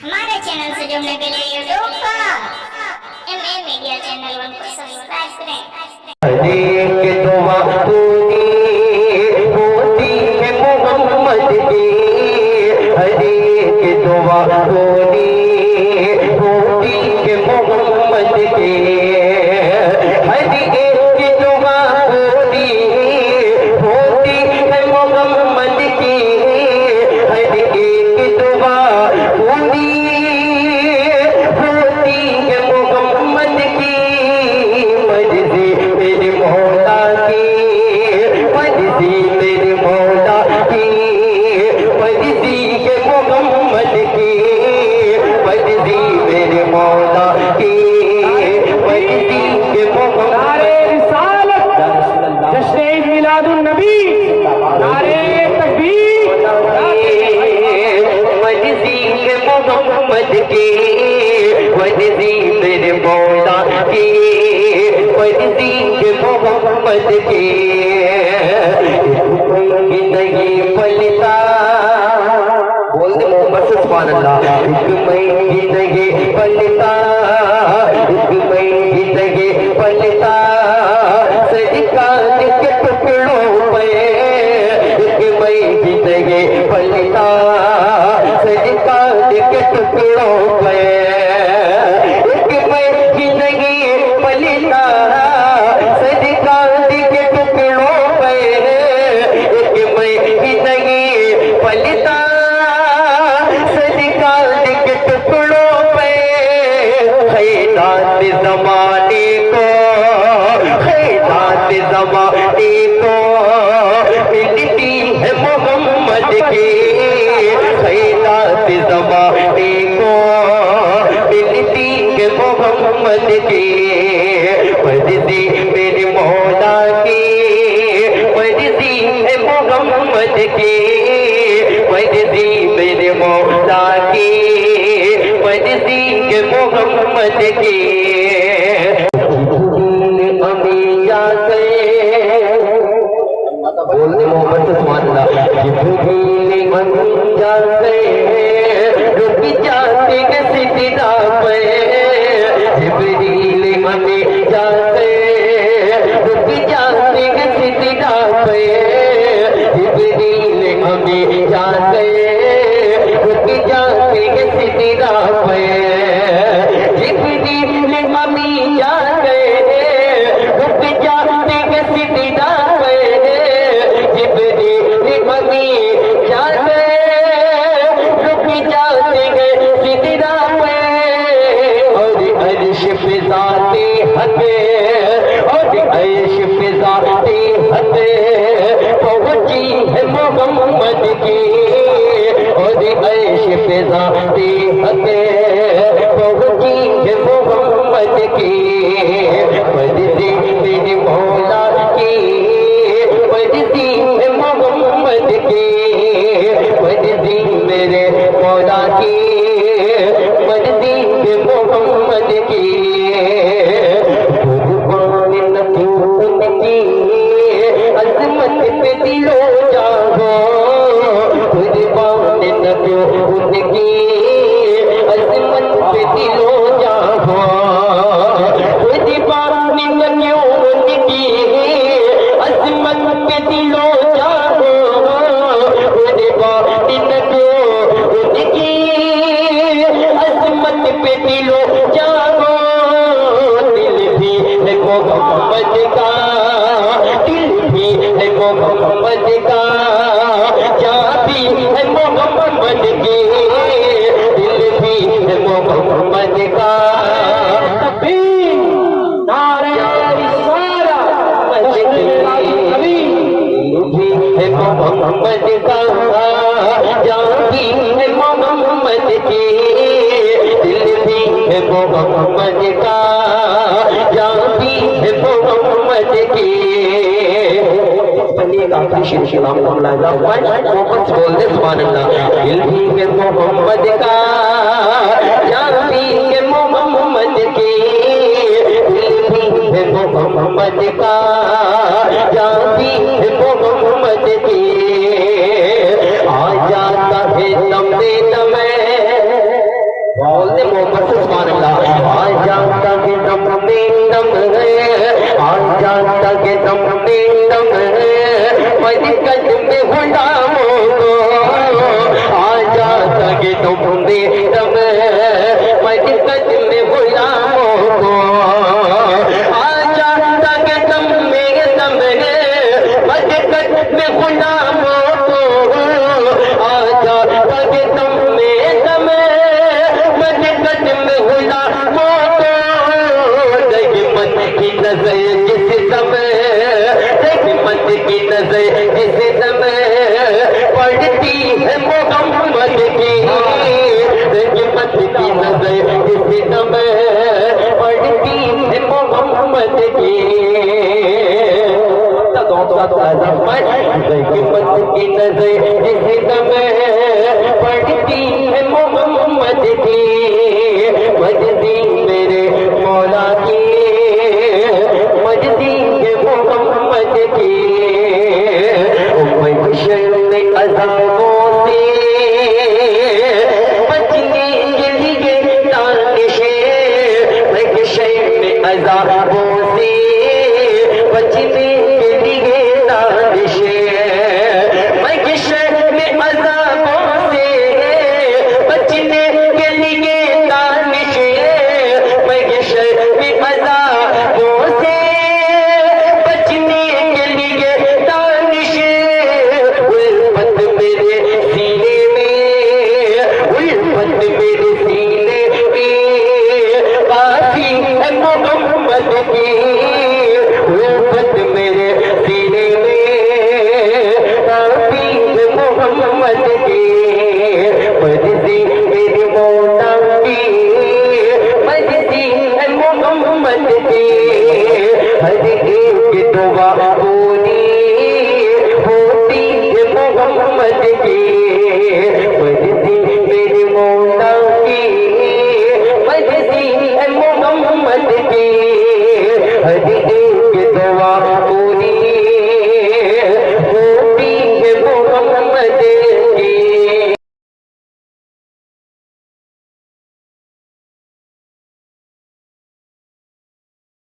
हमारे चैनल से जुड़ने के लिए यूट्यूब पर एमए मीडिया चैनल को सब्सक्राइब करें। हरे दुआ होती है मोहम्मद की, हरे दुआ होती है मोहम्मद की, हर एक दुआ होती है मोहम्मद की, हर एक दुआ होती है मोहम्मद की। मर्ज़ी मेरे मौला की, मर्ज़ी मेरे मौला की, मर्ज़ी है मोहम्मद की, मर्ज़ी मेरे मौला की, मर्ज़ी है मोहम्मद। जश्न मिलादुन नबी, नारे तकबीर, मर्ज़ी है मोहम्मद की, मर्ज़ी मेरे मौला की, मर्ज़ी है मोहम्मद की। कोई नहीं पलता, बोल दे मोहम्मद से सुभान अल्लाह। एक मैं नहीं पलता, एक मैं नहीं पलता, सजकात के टुकड़ों पे, एक मैं नहीं पलता, सजकात के टुकड़ों पे, एक मैं नहीं पलता, सजकात के टुकड़ों पे, एक मैं नहीं पलता, सजकात के टुकड़ों पे। खैरात ज़माने को, खैरात ज़माने को मिलती है मोहम्मद की, खैरात ज़माने को मिलती है मोहम्मद की। मर्ज़ी मेरे मौला की, मर्ज़ी है मोहम्मद की, मर्ज़ी मेरे मौला की, मर्ज़ी है मोहम्मद की। अमिया से बोलने मोहम्मद से सुभान अल्लाह। जिब्रील मंजा से रुक जाते के सिजदा पे, जिब्रील मंजा से रुक जाते के सिजदा पे, जिब्रील मंजा से रुक जाते के सिजदा पे, जिब्रील मंजा से रुक जाते के सिजदा पे, जिब्रील मंजा से रुक जाते के सिजदा पे। और अर्श पे ज़ाते हक़, और अर्श पे ज़ाते हक़ पहुंची है मोहम्मद की, और अर्श पे ज़ाते हक़ पहुंची है मोहम्मद की। मर्ज़ी मेरे मौला की, मर्ज़ी है मोहम्मद की, मर्ज़ी मेरे मौला की, मर्ज़ी है मोहम्मद की। कुर्बान नबूवत की अज़मत पे दिलो जाओ, कुर्बान नबूवत की अज़मत पे दिलो जाओ, कुर्बान नबूवत की अज़मत पे दिलो जाओ, कुर्बान नबूवत की अज़मत पे दिलो जाओ। दिल भी है मोहम्मद का, दिल भी है मोहम्मद का, जान भी है मोहम्मद की, दिल भी है मोहम्मद का। तकबीर, नारे भी है मोहम्मद का, जान भी है मोहम्मद की, दिल भी है मोहम्मद का, जान भी है मोहम्मद की। मोहम्मद बोल दे सुभान अल्लाह। दिल भी है मोहम्मद का, जान भी है मोहम्मद की, दिल भी है मोहम्मद का, जान भी है मोहम्मद की। आ जाता है दम दे दमे, बोलते मोहब्बत से सुभान अल्लाह। आ जाता के दम में दम है, आ जाता के दम में दम है, मजकत में गुलामों को आ जाता के दम में दम है, मजकत में गुलामों को आ जाता के दम में दम है, मजकत में गुलामों को आ जाता के दम में दम है, मजकत में गुलामों को मन की नजर जिस समय मत की नजर जिस समय पढ़ती है मोहम्मद की मत की नजर जिस समय पढ़ती है मोहम्मद की मत की नजर जिस समय पढ़ती है मोहम्मद की मजदी मेरे मौला की मजदी के मोहम्मद की में अज़ाबों से बचने के लिए दानिशे में अज़ाबों से बचने के लिए दानिशे में अज़ाबों से बचने के लिए दानिशे में अज़ाबों से बचने के लिए दानिशे उल्फत मेरे सीने में उल्फत मेरे